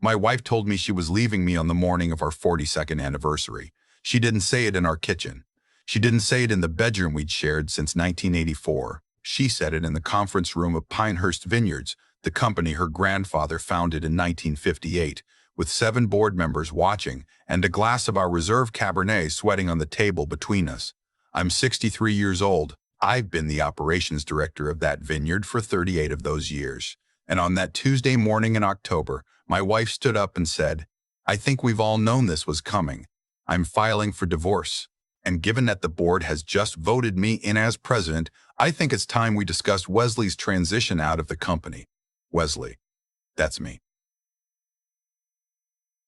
My wife told me she was leaving me on the morning of our 42nd anniversary. She didn't say it in our kitchen. She didn't say it in the bedroom we'd shared since 1984. She said it in the conference room of Pinehurst Vineyards, the company her grandfather founded in 1958, with 7 board members watching and a glass of our reserve Cabernet sweating on the table between us. I'm 63 years old. I've been the operations director of that vineyard for 38 of those years. And on that Tuesday morning in October, my wife stood up and said, "I think we've all known this was coming. I'm filing for divorce. And given that the board has just voted me in as president, I think it's time we discussed Wesley's transition out of the company." Wesley. That's me.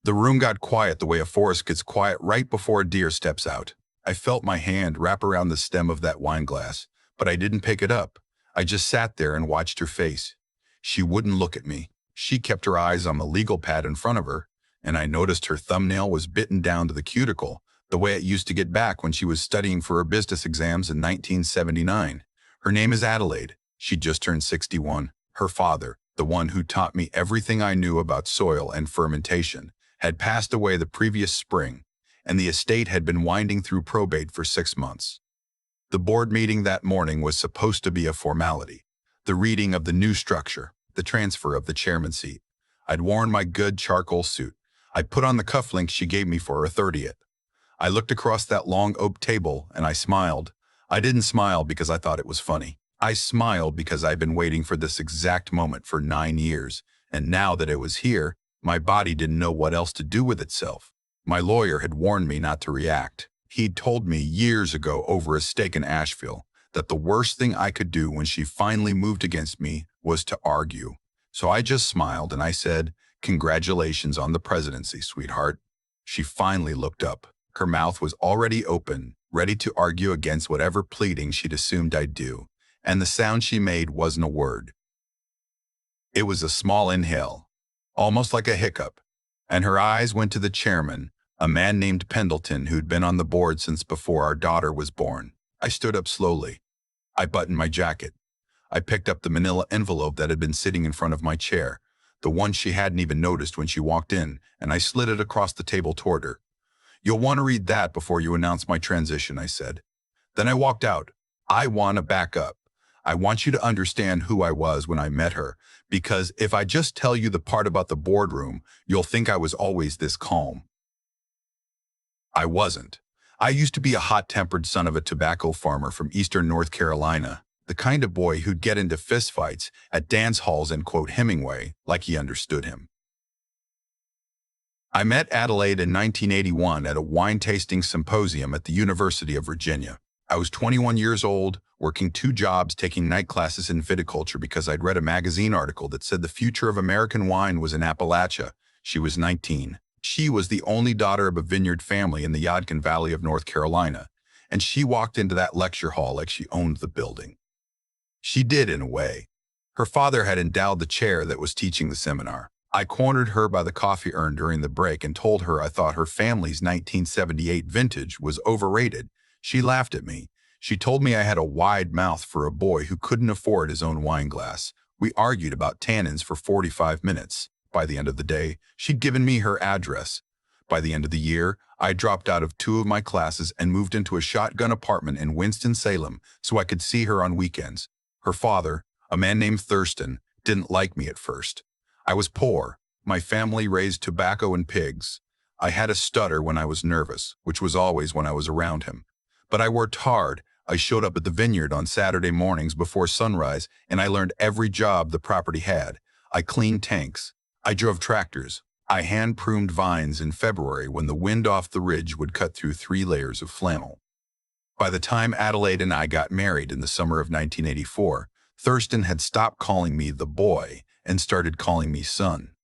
The room got quiet the way a forest gets quiet right before a deer steps out. I felt my hand wrap around the stem of that wine glass, but I didn't pick it up. I just sat there and watched her face. She wouldn't look at me. She kept her eyes on the legal pad in front of her, and I noticed her thumbnail was bitten down to the cuticle, the way it used to get back when she was studying for her business exams in 1979. Her name is Adelaide. She just turned 61. Her father, the one who taught me everything I knew about soil and fermentation, had passed away the previous spring, and the estate had been winding through probate for 6 months. The board meeting that morning was supposed to be a formality, the reading of the new structure, the transfer of the chairman's seat. I'd worn my good charcoal suit. I put on the cufflinks she gave me for her 30th. I looked across that long oak table and I smiled. I didn't smile because I thought it was funny. I smiled because I'd been waiting for this exact moment for 9 years, and now that it was here, my body didn't know what else to do with itself. My lawyer had warned me not to react. He'd told me years ago over a steak in Asheville that the worst thing I could do when she finally moved against me was to argue. So I just smiled and I said, "Congratulations on the presidency, sweetheart." She finally looked up. Her mouth was already open, ready to argue against whatever pleading she'd assumed I'd do, and the sound she made wasn't a word. It was a small inhale, almost like a hiccup, and her eyes went to the chairman, a man named Pendleton who'd been on the board since before our daughter was born. I stood up slowly. I buttoned my jacket. I picked up the manila envelope that had been sitting in front of my chair, the one she hadn't even noticed when she walked in, and I slid it across the table toward her. "You'll want to read that before you announce my transition," I said. Then I walked out. "I want to back up. I want you to understand who I was when I met her, because if I just tell you the part about the boardroom, you'll think I was always this calm. I wasn't. I used to be a hot-tempered son of a tobacco farmer from eastern North Carolina, the kind of boy who'd get into fistfights at dance halls and quote Hemingway like he understood him. I met Adelaide in 1981 at a wine-tasting symposium at the University of Virginia. I was 21 years old, working 2 jobs, taking night classes in viticulture because I'd read a magazine article that said the future of American wine was in Appalachia. She was 19. She was the only daughter of a vineyard family in the Yadkin Valley of North Carolina, and she walked into that lecture hall like she owned the building. She did, in a way. Her father had endowed the chair that was teaching the seminar. I cornered her by the coffee urn during the break and told her I thought her family's 1978 vintage was overrated. She laughed at me. She told me I had a wide mouth for a boy who couldn't afford his own wine glass. We argued about tannins for 45 minutes. By the end of the day, she'd given me her address. By the end of the year, I dropped out of 2 of my classes and moved into a shotgun apartment in Winston-Salem so I could see her on weekends. Her father, a man named Thurston, didn't like me at first. I was poor. My family raised tobacco and pigs. I had a stutter when I was nervous, which was always when I was around him. But I worked hard. I showed up at the vineyard on Saturday mornings before sunrise, and I learned every job the property had. I cleaned tanks. I drove tractors. I hand-pruned vines in February when the wind off the ridge would cut through 3 layers of flannel. By the time Adelaide and I got married in the summer of 1984, Thurston had stopped calling me the boy and started calling me son.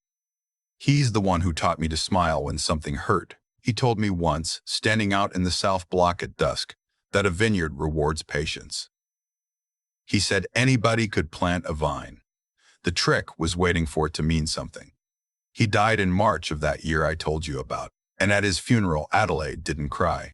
He's the one who taught me to smile when something hurt. He told me once, standing out in the South Block at dusk, that a vineyard rewards patience. He said anybody could plant a vine. The trick was waiting for it to mean something. He died in March of that year I told you about, and at his funeral, Adelaide didn't cry.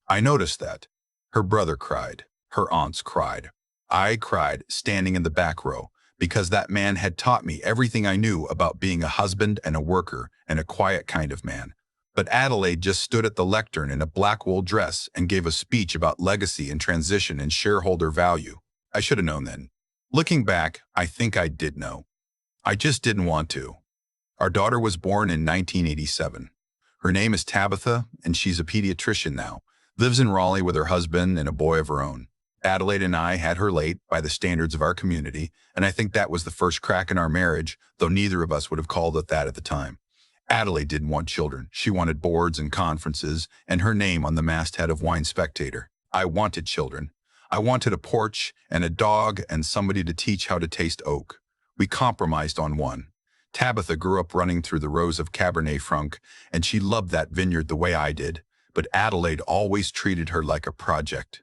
I noticed that. Her brother cried. Her aunts cried. I cried, standing in the back row, because that man had taught me everything I knew about being a husband and a worker and a quiet kind of man. But Adelaide just stood at the lectern in a black wool dress and gave a speech about legacy and transition and shareholder value. I should have known then. Looking back, I think I did know. I just didn't want to. Our daughter was born in 1987. Her name is Tabitha, and she's a pediatrician now. Lives in Raleigh with her husband and a boy of her own. Adelaide and I had her late by the standards of our community, and I think that was the first crack in our marriage, though neither of us would have called it that at the time. Adelaide didn't want children. She wanted boards and conferences and her name on the masthead of Wine Spectator. I wanted children. I wanted a porch and a dog and somebody to teach how to taste oak. We compromised on one. Tabitha grew up running through the rows of Cabernet Franc, and she loved that vineyard the way I did, but Adelaide always treated her like a project.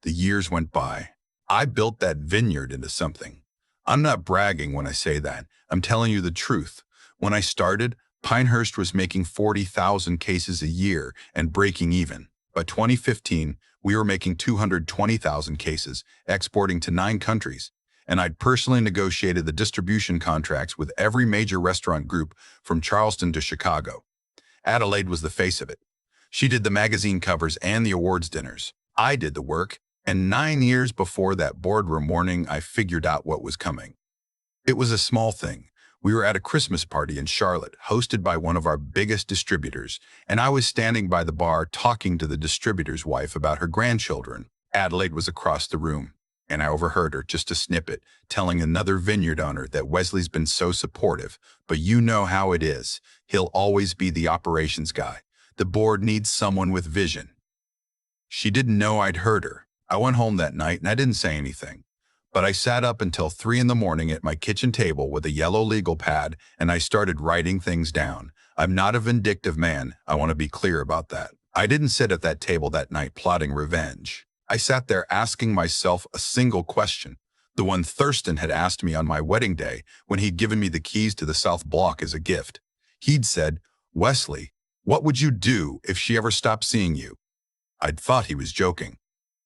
The years went by. I built that vineyard into something. I'm not bragging when I say that. I'm telling you the truth. When I started, Pinehurst was making 40,000 cases a year and breaking even. By 2015, we were making 220,000 cases, exporting to 9 countries. And I'd personally negotiated the distribution contracts with every major restaurant group from Charleston to Chicago. Adelaide was the face of it. She did the magazine covers and the awards dinners. I did the work, and 9 years before that boardroom morning, I figured out what was coming. It was a small thing. We were at a Christmas party in Charlotte, hosted by one of our biggest distributors, and I was standing by the bar talking to the distributor's wife about her grandchildren. Adelaide was across the room, and I overheard her, just a snippet, telling another vineyard owner that Wesley's been so supportive, but you know how it is. He'll always be the operations guy. The board needs someone with vision. She didn't know I'd heard her. I went home that night and I didn't say anything. But I sat up until 3 in the morning at my kitchen table with a yellow legal pad and I started writing things down. I'm not a vindictive man. I want to be clear about that. I didn't sit at that table that night plotting revenge. I sat there asking myself a single question, the one Thurston had asked me on my wedding day when he'd given me the keys to the South Block as a gift. He'd said, "Wesley, what would you do if she ever stopped seeing you?" I'd thought he was joking.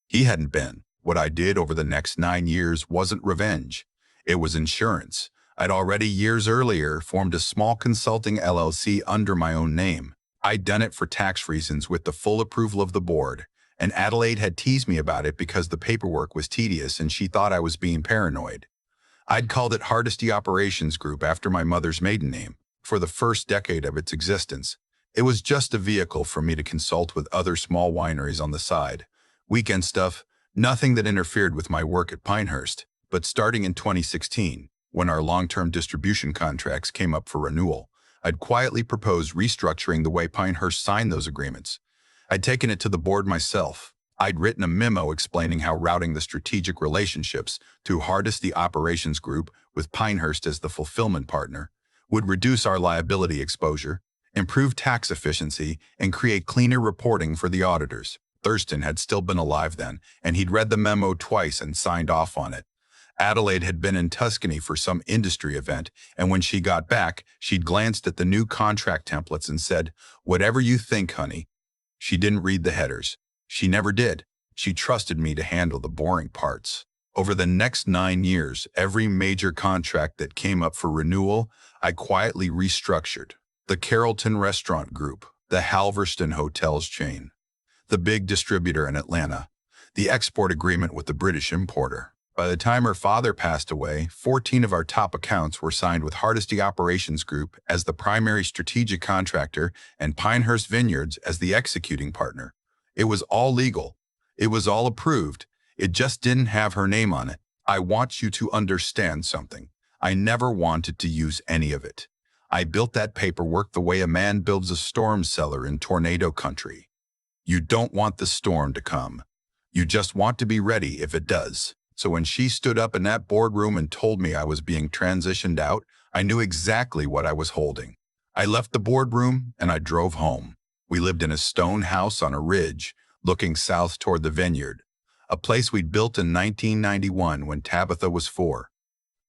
He hadn't been. What I did over the next 9 years wasn't revenge. It was insurance. I'd already years earlier formed a small consulting LLC under my own name. I'd done it for tax reasons with the full approval of the board, and Adelaide had teased me about it because the paperwork was tedious and she thought I was being paranoid. I'd called it Hardesty Operations Group after my mother's maiden name. For the first decade of its existence, it was just a vehicle for me to consult with other small wineries on the side. Weekend stuff, nothing that interfered with my work at Pinehurst. But starting in 2016, when our long-term distribution contracts came up for renewal, I'd quietly proposed restructuring the way Pinehurst signed those agreements. I'd taken it to the board myself. I'd written a memo explaining how routing the strategic relationships to Hardesty Operations Group with Pinehurst as the fulfillment partner would reduce our liability exposure, improve tax efficiency, and create cleaner reporting for the auditors. Thurston had still been alive then, and he'd read the memo twice and signed off on it. Adelaide had been in Tuscany for some industry event, and when she got back, she'd glanced at the new contract templates and said, "Whatever you think, honey." She didn't read the headers. She never did. She trusted me to handle the boring parts. Over the next 9 years, every major contract that came up for renewal, I quietly restructured. The Carrollton Restaurant Group, the Halverston Hotels chain, the big distributor in Atlanta, the export agreement with the British importer. By the time her father passed away, 14 of our top accounts were signed with Hardesty Operations Group as the primary strategic contractor and Pinehurst Vineyards as the executing partner. It was all legal. It was all approved. It just didn't have her name on it. I want you to understand something. I never wanted to use any of it. I built that paperwork the way a man builds a storm cellar in tornado country. You don't want the storm to come. You just want to be ready if it does. So when she stood up in that boardroom and told me I was being transitioned out, I knew exactly what I was holding. I left the boardroom and I drove home. We lived in a stone house on a ridge, looking south toward the vineyard, a place we'd built in 1991 when Tabitha was 4.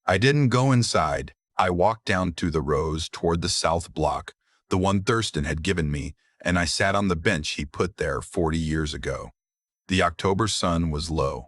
I didn't go inside. I walked down to the rows toward the South Block, the one Thurston had given me, and I sat on the bench he put there 40 years ago. The October sun was low.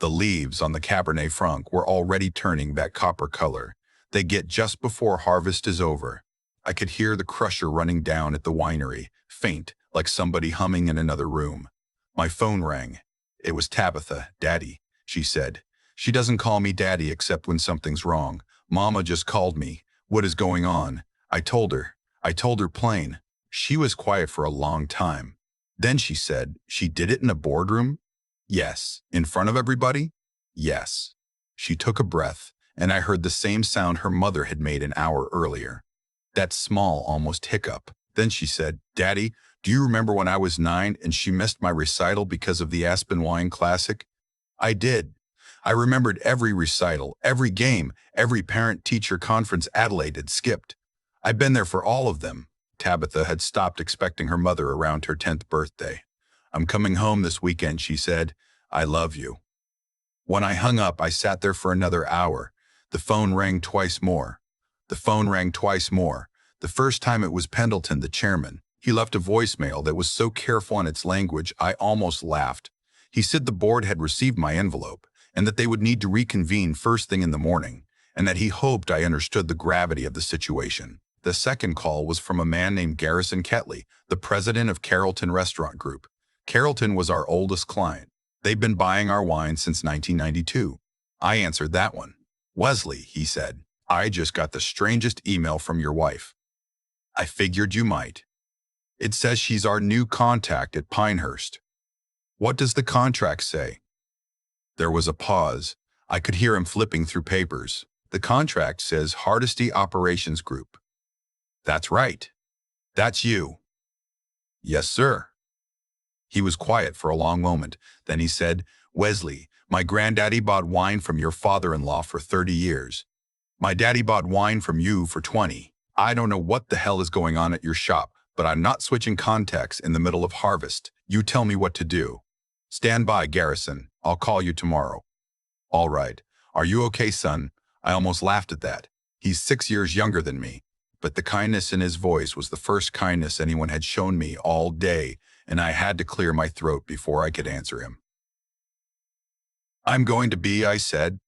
The leaves on the Cabernet Franc were already turning that copper color they get just before harvest is over. I could hear the crusher running down at the winery, faint, like somebody humming in another room. My phone rang. It was Tabitha. "Daddy," she said. "She doesn't call me Daddy except when something's wrong. Mama just called me. What is going on?" I told her. I told her plain. She was quiet for a long time. Then she said, "She did it in a boardroom?" "Yes." "In front of everybody?" "Yes." She took a breath, and I heard the same sound her mother had made an hour earlier. That small, almost hiccup. Then she said, "Daddy, do you remember when I was 9 and she missed my recital because of the Aspen Wine Classic?" I did. I remembered every recital, every game, every parent-teacher conference Adelaide had skipped. I'd been there for all of them. Tabitha had stopped expecting her mother around her 10th birthday. "I'm coming home this weekend," she said. "I love you." When I hung up, I sat there for another hour. The phone rang twice more. The phone rang twice more. The first time it was Pendleton, the chairman. He left a voicemail that was so careful in its language I almost laughed. He said the board had received my envelope, and that they would need to reconvene first thing in the morning, and that he hoped I understood the gravity of the situation. The second call was from a man named Garrison Ketley, the president of Carrollton Restaurant Group. Carrollton was our oldest client. They'd been buying our wine since 1992. I answered that one. "Wesley," he said, "I just got the strangest email from your wife. I figured you might. It says she's our new contact at Pinehurst." "What does the contract say?" There was a pause. I could hear him flipping through papers. "The contract says Hardesty Operations Group." "That's right. That's you." "Yes, sir." He was quiet for a long moment. Then he said, "Wesley, my granddaddy bought wine from your father-in-law for 30 years. My daddy bought wine from you for 20. I don't know what the hell is going on at your shop, but I'm not switching contacts in the middle of harvest. You tell me what to do. Stand by, Garrison. I'll call you tomorrow." "All right. Are you okay, son?" I almost laughed at that. He's 6 years younger than me, but the kindness in his voice was the first kindness anyone had shown me all day, and I had to clear my throat before I could answer him. "I'm going to be," I said.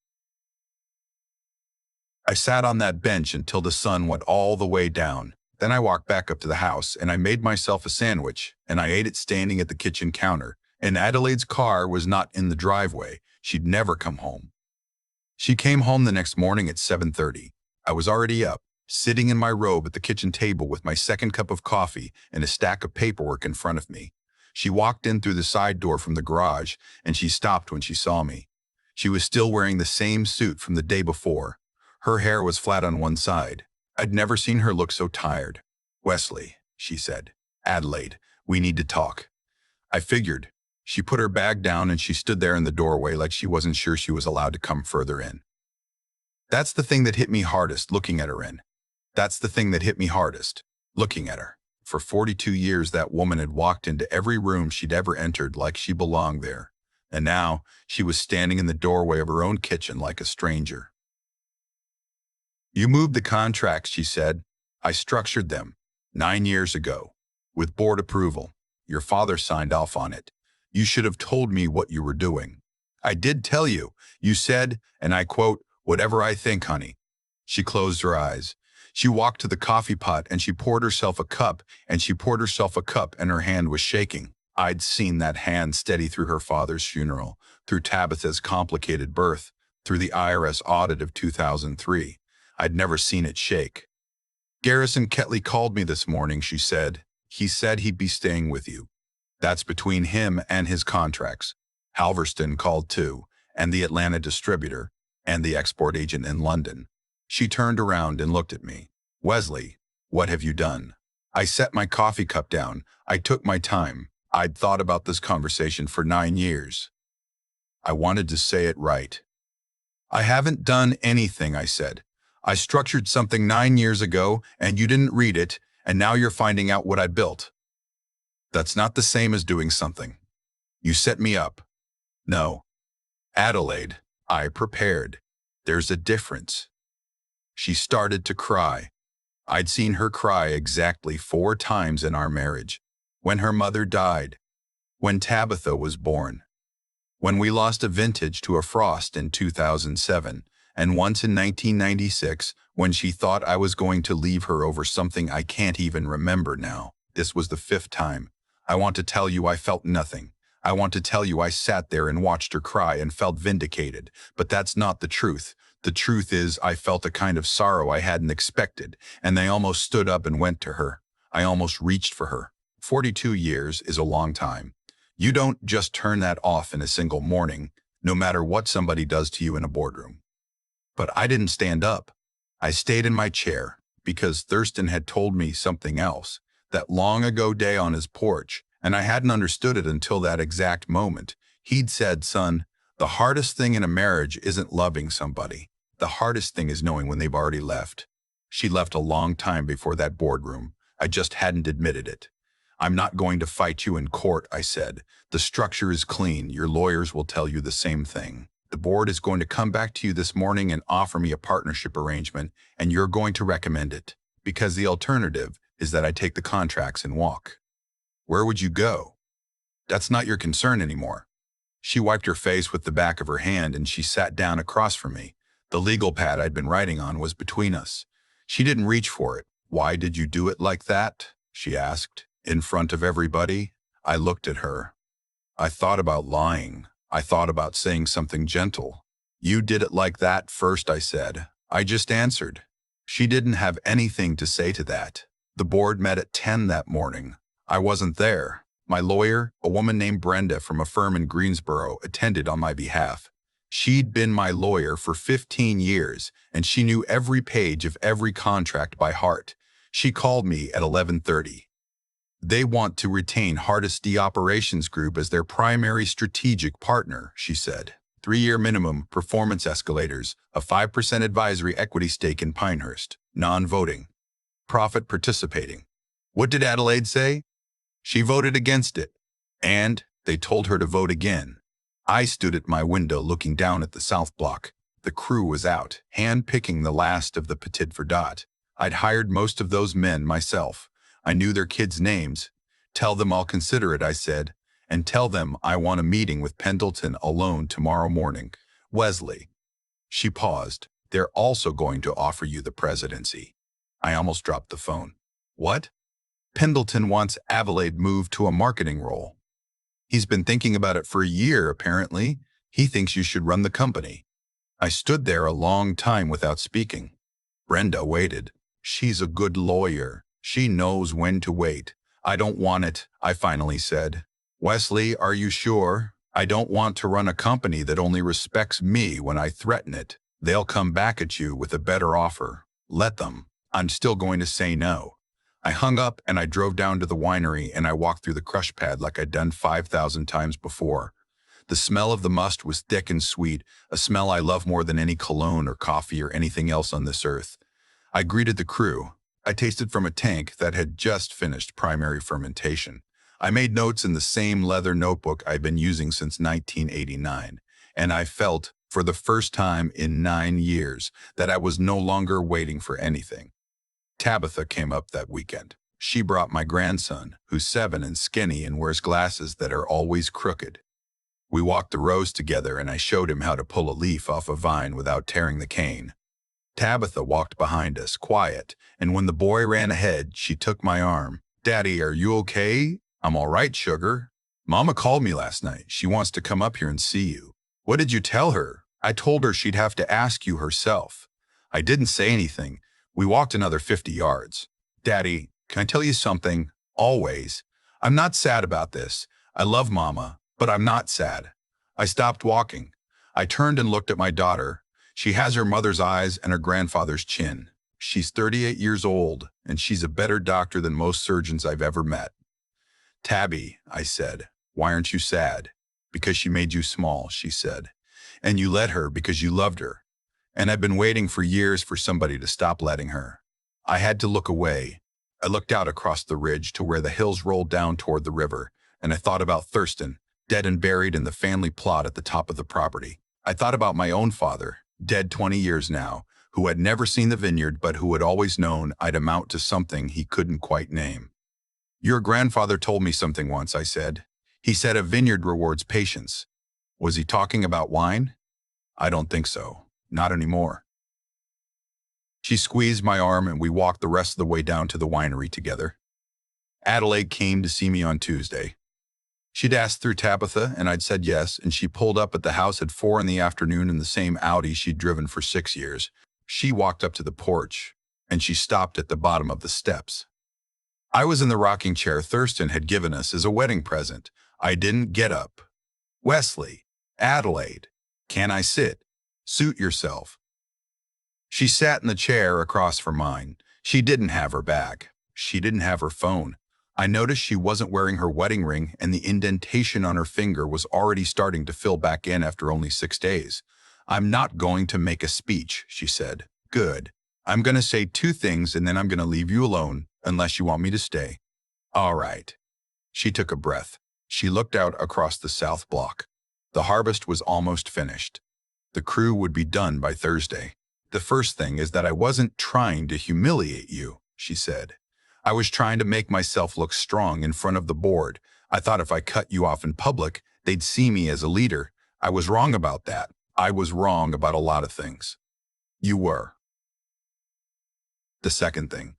I sat on that bench until the sun went all the way down. Then I walked back up to the house, and I made myself a sandwich, and I ate it standing at the kitchen counter. And Adelaide's car was not in the driveway. She'd never come home. She came home the next morning at 7:30. I was already up, sitting in my robe at the kitchen table with my second cup of coffee and a stack of paperwork in front of me. She walked in through the side door from the garage, and she stopped when she saw me. She was still wearing the same suit from the day before. Her hair was flat on one side. I'd never seen her look so tired. "Wesley," she said. "Adelaide, we need to talk." I figured. She put her bag down and she stood there in the doorway like she wasn't sure she was allowed to come further in. That's the thing that hit me hardest looking at her in. That's the thing that hit me hardest, looking at her. For 42 years, that woman had walked into every room she'd ever entered like she belonged there. And now she was standing in the doorway of her own kitchen like a stranger. "You moved the contracts," she said. "I structured them 9 years ago. With board approval. Your father signed off on it. You should have told me what you were doing." "I did tell you. You said," and I quote, "whatever I think, honey." She closed her eyes. She walked to the coffee pot and she poured herself a cup, and she poured herself a cup, and her hand was shaking. I'd seen that hand steady through her father's funeral, through Tabitha's complicated birth, through the IRS audit of 2003. I'd never seen it shake. "Garrison Ketley called me this morning," she said. "He said he'd be staying with you. That's between him and his contracts. Halverston called too, and the Atlanta distributor, and the export agent in London." She turned around and looked at me. "Wesley, what have you done?" I set my coffee cup down. I took my time. I'd thought about this conversation for 9 years. I wanted to say it right. "I haven't done anything," I said. "I structured something 9 years ago, and you didn't read it, and now you're finding out what I built. That's not the same as doing something. You set me up." "No. Adelaide, I prepared. There's a difference." She started to cry. I'd seen her cry exactly 4 times in our marriage. When her mother died. When Tabitha was born. When we lost a vintage to a frost in 2007, and once in 1996 when she thought I was going to leave her over something I can't even remember now. This was the 5th time. I want to tell you I felt nothing. I want to tell you I sat there and watched her cry and felt vindicated, but that's not the truth. The truth is I felt a kind of sorrow I hadn't expected, and I almost stood up and went to her. I almost reached for her. 42 years is a long time. You don't just turn that off in a single morning, no matter what somebody does to you in a boardroom. But I didn't stand up. I stayed in my chair because Thurston had told me something else that long ago day on his porch, and I hadn't understood it until that exact moment. He'd said, "Son, the hardest thing in a marriage isn't loving somebody. The hardest thing is knowing when they've already left." She left a long time before that boardroom. I just hadn't admitted it. "I'm not going to fight you in court," I said. "The structure is clean. Your lawyers will tell you the same thing. The board is going to come back to you this morning and offer me a partnership arrangement, and you're going to recommend it, because the alternative is that I take the contracts and walk. Where would you go? That's not your concern anymore." She wiped her face with the back of her hand and she sat down across from me. The legal pad I'd been writing on was between us. She didn't reach for it. "Why did you do it like that?" she asked. "In front of everybody?" I looked at her. I thought about lying. I thought about saying something gentle. "You did it like that first," I said. I just answered. She didn't have anything to say to that. The board met at 10 that morning. I wasn't there. My lawyer, a woman named Brenda from a firm in Greensboro, attended on my behalf. She'd been my lawyer for 15 years, and she knew every page of every contract by heart. She called me at 11:30. "They want to retain Hardesty Operations Group as their primary strategic partner," she said. 3-year minimum, performance escalators, a 5% advisory equity stake in Pinehurst, non-voting, profit participating. What did Adelaide say? She voted against it. And they told her to vote again. I stood at my window looking down at the South Block. The crew was out, hand-picking the last of the Petit Verdot. I'd hired most of those men myself. I knew their kids' names. "Tell them I'll consider it," I said, "and tell them I want a meeting with Pendleton alone tomorrow morning. Wesley." She paused. "They're also going to offer you the presidency." I almost dropped the phone. "What?" "Pendleton wants Adelaide moved to a marketing role. He's been thinking about it for a year, apparently. He thinks you should run the company." I stood there a long time without speaking. Brenda waited. "She's a good lawyer. She knows when to wait." "I don't want it," I finally said. "Wesley, are you sure? I don't want to run a company that only respects me when I threaten it. They'll come back at you with a better offer. Let them. I'm still going to say no." I hung up and I drove down to the winery and I walked through the crush pad like I'd done 5,000 times before. The smell of the must was thick and sweet, a smell I love more than any cologne or coffee or anything else on this earth. I greeted the crew. I tasted from a tank that had just finished primary fermentation. I made notes in the same leather notebook I'd been using since 1989, and I felt, for the first time in 9 years, that I was no longer waiting for anything. Tabitha came up that weekend. She brought my grandson, who's 7 and skinny and wears glasses that are always crooked. We walked the rows together and I showed him how to pull a leaf off a vine without tearing the cane. Tabitha walked behind us, quiet, and when the boy ran ahead, she took my arm. "Daddy, are you okay?" "I'm all right, sugar. Mama called me last night. She wants to come up here and see you." "What did you tell her?" "I told her she'd have to ask you herself." I didn't say anything. We walked another 50 yards. "Daddy, can I tell you something? Always. I'm not sad about this. I love Mama, but I'm not sad." I stopped walking. I turned and looked at my daughter. She has her mother's eyes and her grandfather's chin. She's 38 years old, and she's a better doctor than most surgeons I've ever met. "Tabby," I said, "why aren't you sad?" "Because she made you small," she said. "And you let her because you loved her. And I've been waiting for years for somebody to stop letting her." I had to look away. I looked out across the ridge to where the hills rolled down toward the river, and I thought about Thurston, dead and buried in the family plot at the top of the property. I thought about my own father, dead 20 years now, who had never seen the vineyard but who had always known I'd amount to something he couldn't quite name. "Your grandfather told me something once," I said. "He said a vineyard rewards patience. Was he talking about wine? I don't think so. Not anymore. She squeezed my arm and we walked the rest of the way down to the winery together. Adelaide came to see me on Tuesday. She'd asked through Tabitha and I'd said yes, and she pulled up at the house at 4 in the afternoon in the same Audi she'd driven for 6 years. She walked up to the porch and she stopped at the bottom of the steps. I was in the rocking chair Thurston had given us as a wedding present. I didn't get up. Wesley, Adelaide, can I sit? Suit yourself. She sat in the chair across from mine. She didn't have her bag. She didn't have her phone. I noticed she wasn't wearing her wedding ring and the indentation on her finger was already starting to fill back in after only 6 days. I'm not going to make a speech, she said. Good. I'm going to say 2 things and then I'm going to leave you alone, unless you want me to stay. All right. She took a breath. She looked out across the south block. The harvest was almost finished. The crew would be done by Thursday. The first thing is that I wasn't trying to humiliate you, she said. I was trying to make myself look strong in front of the board. I thought if I cut you off in public, they'd see me as a leader. I was wrong about that. I was wrong about a lot of things. You were. The second thing.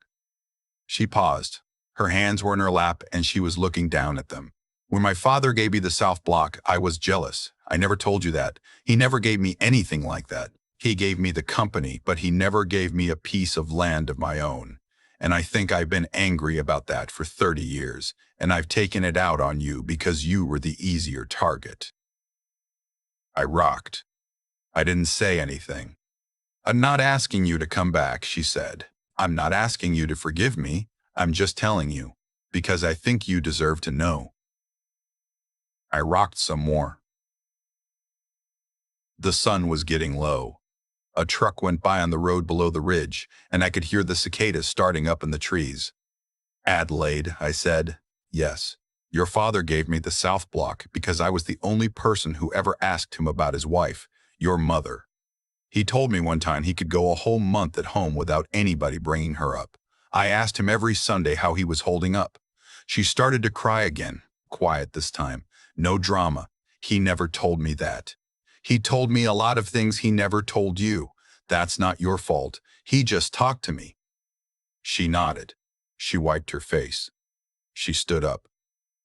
She paused. Her hands were in her lap and she was looking down at them. When my father gave me the South Block, I was jealous. I never told you that. He never gave me anything like that. He gave me the company, but he never gave me a piece of land of my own. And I think I've been angry about that for 30 years, and I've taken it out on you because you were the easier target. I rocked. I didn't say anything. I'm not asking you to come back, she said. I'm not asking you to forgive me. I'm just telling you, because I think you deserve to know. I rocked some more. The sun was getting low. A truck went by on the road below the ridge, and I could hear the cicadas starting up in the trees. Adelaide, I said. Yes. Your father gave me the South Block because I was the only person who ever asked him about his wife, your mother. He told me one time he could go a whole month at home without anybody bringing her up. I asked him every Sunday how he was holding up. She started to cry again, quiet this time. No drama. He never told me that. He told me a lot of things he never told you. That's not your fault. He just talked to me. She nodded. She wiped her face. She stood up.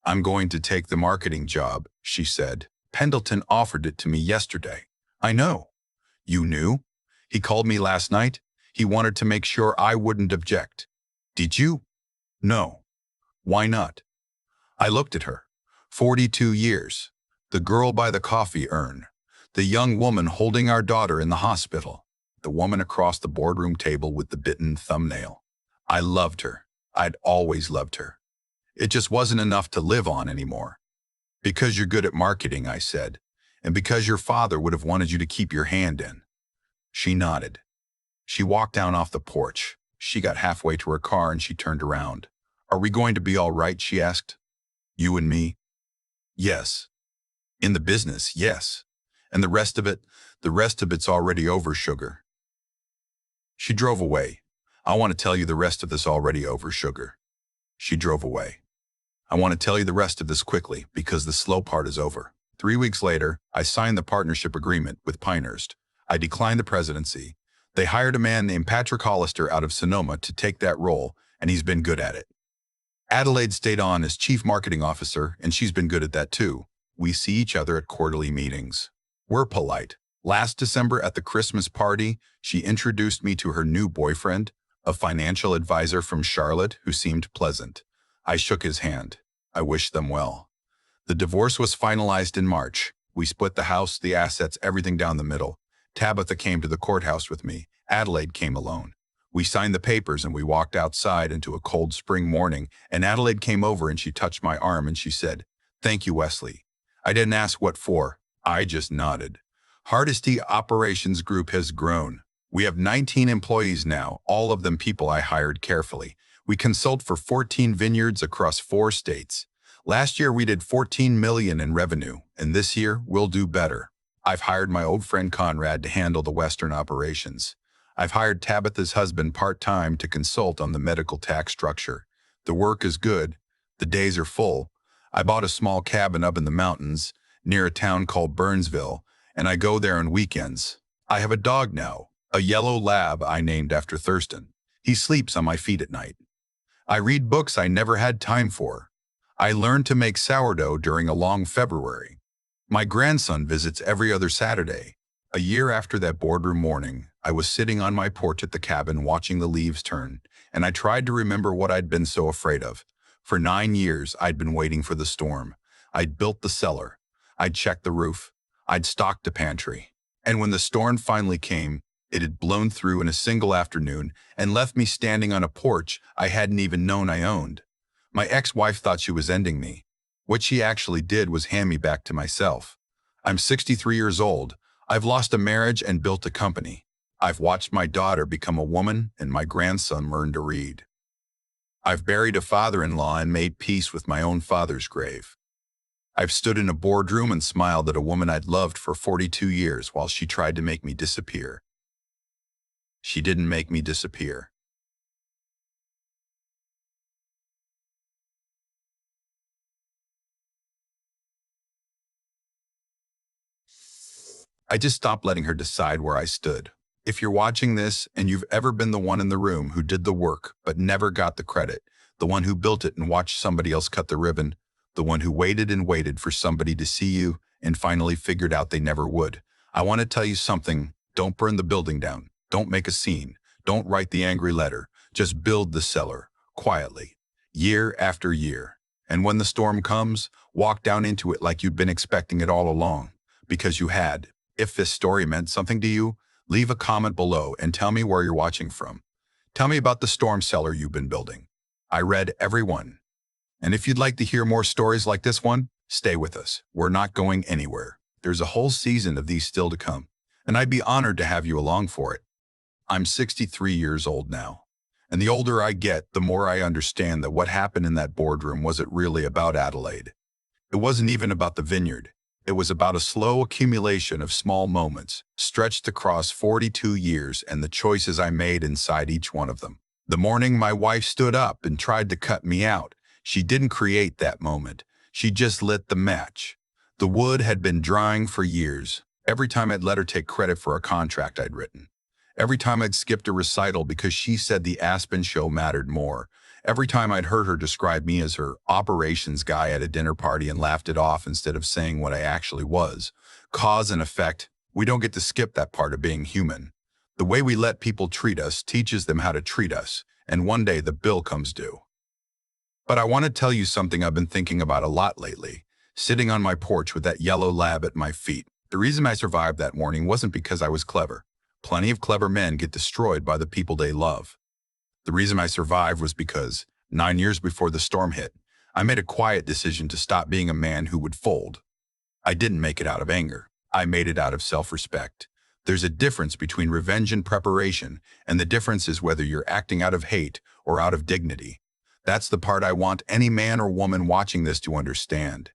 I'm going to take the marketing job, she said. Pendleton offered it to me yesterday. I know. You knew? He called me last night. He wanted to make sure I wouldn't object. Did you? No. Why not? I looked at her. 42 years. The girl by the coffee urn. The young woman holding our daughter in the hospital. The woman across the boardroom table with the bitten thumbnail. I loved her. I'd always loved her. It just wasn't enough to live on anymore. Because you're good at marketing, I said, and because your father would have wanted you to keep your hand in. She nodded. She walked down off the porch. She got halfway to her car and she turned around. Are we going to be all right, she asked. You and me? Yes. In the business, yes. And the rest of it's already over, sugar. She drove away. I want to tell you the rest of this already over, sugar. She drove away. I want to tell you the rest of this quickly because the slow part is over. 3 weeks later, I signed the partnership agreement with Pinehurst. I declined the presidency. They hired a man named Patrick Hollister out of Sonoma to take that role, and he's been good at it. Adelaide stayed on as chief marketing officer, and she's been good at that too. We see each other at quarterly meetings. We're polite. Last December at the Christmas party, she introduced me to her new boyfriend, a financial advisor from Charlotte who seemed pleasant. I shook his hand. I wished them well. The divorce was finalized in March. We split the house, the assets, everything down the middle. Tabitha came to the courthouse with me. Adelaide came alone. We signed the papers and we walked outside into a cold spring morning, and Adelaide came over and she touched my arm and she said, "Thank you, Wesley." I didn't ask what for. I just nodded. Hardesty Operations Group has grown. We have 19 employees now, all of them people I hired carefully. We consult for 14 vineyards across 4 states. Last year we did $14 million in revenue, and this year we'll do better. I've hired my old friend Conrad to handle the Western operations. I've hired Tabitha's husband part-time to consult on the medical tax structure. The work is good. The days are full. I bought a small cabin up in the mountains, near a town called Burnsville, and I go there on weekends. I have a dog now, a yellow lab I named after Thurston. He sleeps on my feet at night. I read books I never had time for. I learned to make sourdough during a long February. My grandson visits every other Saturday. A year after that boardroom morning, I was sitting on my porch at the cabin watching the leaves turn, and I tried to remember what I'd been so afraid of. For 9 years, I'd been waiting for the storm. I'd built the cellar. I'd checked the roof. I'd stocked the pantry. And when the storm finally came, it had blown through in a single afternoon and left me standing on a porch I hadn't even known I owned. My ex-wife thought she was ending me. What she actually did was hand me back to myself. I'm 63 years old. I've lost a marriage and built a company. I've watched my daughter become a woman and my grandson learn to read. I've buried a father-in-law and made peace with my own father's grave. I've stood in a boardroom and smiled at a woman I'd loved for 42 years while she tried to make me disappear. She didn't make me disappear. I just stopped letting her decide where I stood. If you're watching this and you've ever been the one in the room who did the work but never got the credit, the one who built it and watched somebody else cut the ribbon, the one who waited and waited for somebody to see you and finally figured out they never would, I want to tell you something. Don't burn the building down. Don't make a scene. Don't write the angry letter. Just build the cellar, quietly, year after year. And when the storm comes, walk down into it like you'd been expecting it all along, because you had. If this story meant something to you, leave a comment below and tell me where you're watching from. Tell me about the storm cellar you've been building. I read every one. And if you'd like to hear more stories like this one, stay with us. We're not going anywhere. There's a whole season of these still to come, and I'd be honored to have you along for it. I'm 63 years old now, and the older I get, the more I understand that what happened in that boardroom wasn't really about Adelaide. It wasn't even about the Vineyard. It was about a slow accumulation of small moments, stretched across 42 years and the choices I made inside each one of them. The morning my wife stood up and tried to cut me out, she didn't create that moment. She just lit the match. The wood had been drying for years. Every time I'd let her take credit for a contract I'd written. Every time I'd skipped a recital because she said the Aspen show mattered more. Every time I'd heard her describe me as her operations guy at a dinner party and laughed it off instead of saying what I actually was. Cause and effect, we don't get to skip that part of being human. The way we let people treat us teaches them how to treat us, and one day the bill comes due. But I want to tell you something I've been thinking about a lot lately, sitting on my porch with that yellow lab at my feet. The reason I survived that morning wasn't because I was clever. Plenty of clever men get destroyed by the people they love. The reason I survived was because, 9 years before the storm hit, I made a quiet decision to stop being a man who would fold. I didn't make it out of anger. I made it out of self-respect. There's a difference between revenge and preparation, and the difference is whether you're acting out of hate or out of dignity. That's the part I want any man or woman watching this to understand.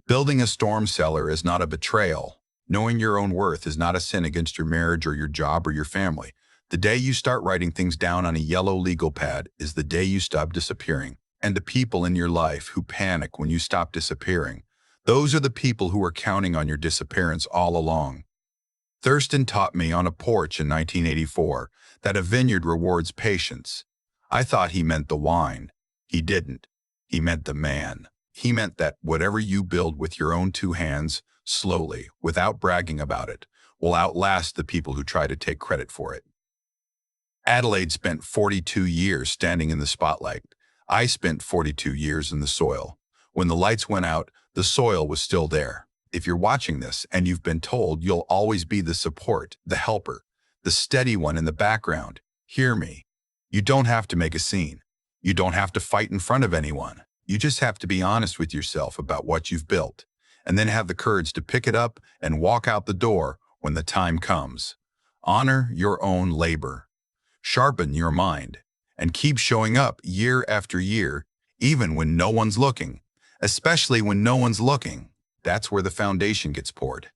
Building a storm cellar is not a betrayal. Knowing your own worth is not a sin against your marriage or your job or your family. The day you start writing things down on a yellow legal pad is the day you stop disappearing. And the people in your life who panic when you stop disappearing, those are the people who are counting on your disappearance all along. Thurston taught me on a porch in 1984 that a vineyard rewards patience. I thought he meant the wine. He didn't. He meant the man. He meant that whatever you build with your own two hands, slowly, without bragging about it, will outlast the people who try to take credit for it. Adelaide spent 42 years standing in the spotlight. I spent 42 years in the soil. When the lights went out, the soil was still there. If you're watching this and you've been told you'll always be the support, the helper, the steady one in the background, hear me. You don't have to make a scene. You don't have to fight in front of anyone. You just have to be honest with yourself about what you've built, and then have the courage to pick it up and walk out the door when the time comes. Honor your own labor. Sharpen your mind, and keep showing up year after year, even when no one's looking. Especially when no one's looking. That's where the foundation gets poured.